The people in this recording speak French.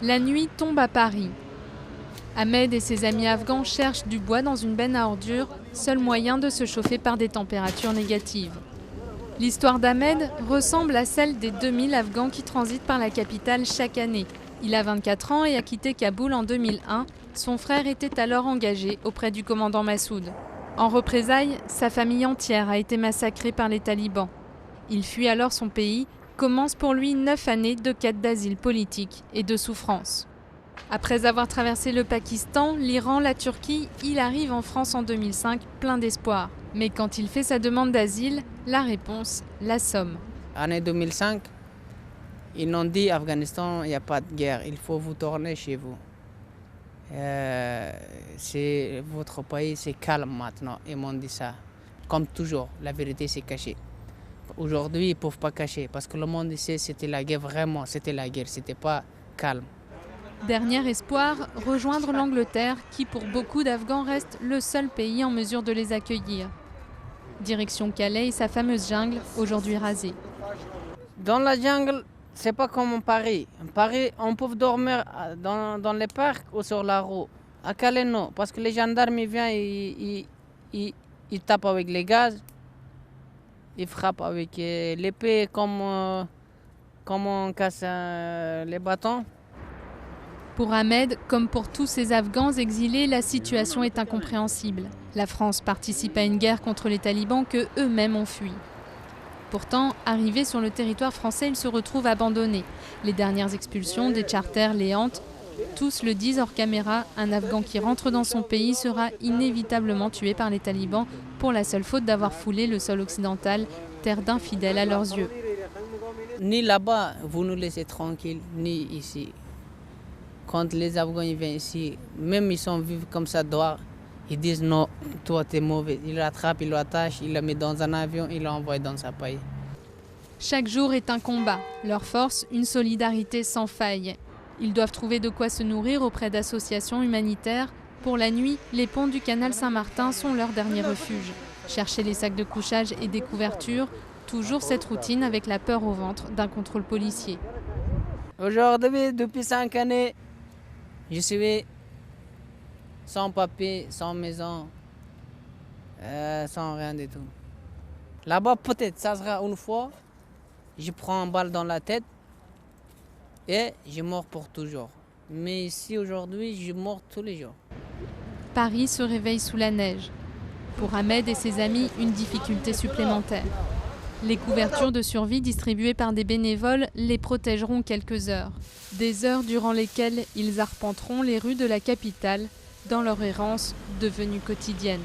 La nuit tombe à Paris. Ahmed et ses amis afghans cherchent du bois dans une benne à ordures, seul moyen de se chauffer par des températures négatives. L'histoire d'Ahmed ressemble à celle des 2000 Afghans qui transitent par la capitale chaque année. Il a 24 ans et a quitté Kaboul en 2001. Son frère était alors engagé auprès du commandant Massoud. En représailles, sa famille entière a été massacrée par les talibans. Il fuit alors son pays. Commence pour lui 9 années de quête d'asile politique et de souffrance. Après avoir traversé le Pakistan, l'Iran, la Turquie, il arrive en France en 2005 plein d'espoir. Mais quand il fait sa demande d'asile, la réponse l'assomme. Année 2005, ils nous ont dit Afghanistan, il n'y a pas de guerre, il faut vous tourner chez vous. Votre pays, c'est calme maintenant, ils m'ont dit ça. Comme toujours, la vérité c'est cachée. Aujourd'hui, ils ne peuvent pas cacher parce que le monde ici, c'était la guerre, vraiment, c'était la guerre, c'était pas calme. Dernier espoir, rejoindre l'Angleterre qui pour beaucoup d'Afghans reste le seul pays en mesure de les accueillir. Direction Calais et sa fameuse jungle, aujourd'hui rasée. Dans la jungle, c'est pas comme en Paris. En Paris, on peut dormir dans les parcs ou sur la roue. À Calais, non, parce que les gendarmes ils viennent, ils tapent avec les gaz. Ils frappent avec l'épée comme on casse les bâtons. Pour Ahmed, comme pour tous ces Afghans exilés, la situation est incompréhensible. La France participe à une guerre contre les talibans que eux-mêmes ont fui. Pourtant, arrivé sur le territoire français, il se retrouve abandonné. Les dernières expulsions des charters les hantent. Tous le disent hors caméra, un Afghan qui rentre dans son pays sera inévitablement tué par les talibans pour la seule faute d'avoir foulé le sol occidental, terre d'infidèles à leurs yeux. Ni là-bas, vous nous laissez tranquilles, ni ici. Quand les Afghans ils viennent ici, même ils sont vivants comme ça dehors, ils disent non, toi t'es mauvais. Ils l'attrapent, ils l'attachent, ils le mettent dans un avion, ils l'envoient dans sa pays. Chaque jour est un combat. Leur force, une solidarité sans faille. Ils doivent trouver de quoi se nourrir auprès d'associations humanitaires. Pour la nuit, les ponts du canal Saint-Martin sont leur dernier refuge. Chercher les sacs de couchage et des couvertures, toujours cette routine avec la peur au ventre d'un contrôle policier. Aujourd'hui, depuis 5 années, je suis sans papier, sans maison, sans rien du tout. Là-bas, peut-être, ça sera une fois, je prends une balle dans la tête et je meurs pour toujours. Mais ici, aujourd'hui, je meurs tous les jours. Paris se réveille sous la neige. Pour Ahmed et ses amis, une difficulté supplémentaire. Les couvertures de survie distribuées par des bénévoles les protégeront quelques heures. Des heures durant lesquelles ils arpenteront les rues de la capitale dans leur errance devenue quotidienne.